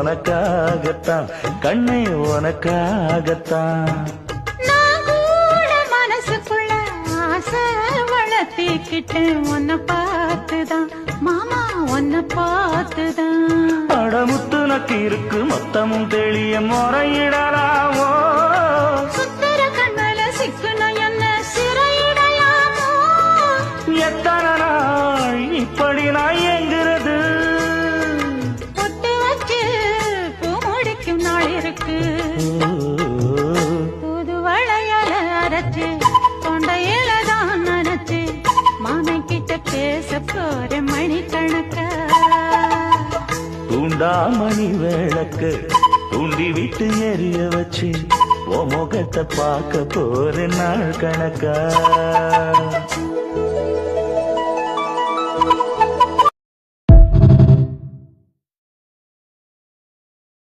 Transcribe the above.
உனக்காகத்தான் கண்ணே உனக்காகத்தான் நான் கூட மனசுக்குள்ள ஆசை வளர்த்திக்கிட்டேன் உன்னை பார்த்துதான் மாமா உன்னை பார்த்துதான் அடமுத்து நக்கு இருக்கு மொத்தமும் தெளிய முறையிடலாமோ சுத்தர கண்மல சிக்குன என்ன சிறையிடலாமோ எத்தனை நாள் இப்படி நான் எங்கிறது பொட்டு வச்சு பூ முடிக்கும் நாள் இருக்கு புது வளையல அரைச்சு தொண்டையில தான் நனைச்சு மாமன் கிட்ட பேச போற மணிக்கணக்கா தூண்டாமணி விளக்கு தூண்டி விட்டு எரிய வச்சு உன் முகத்தை பார்க்க போற நாள் கணக்கா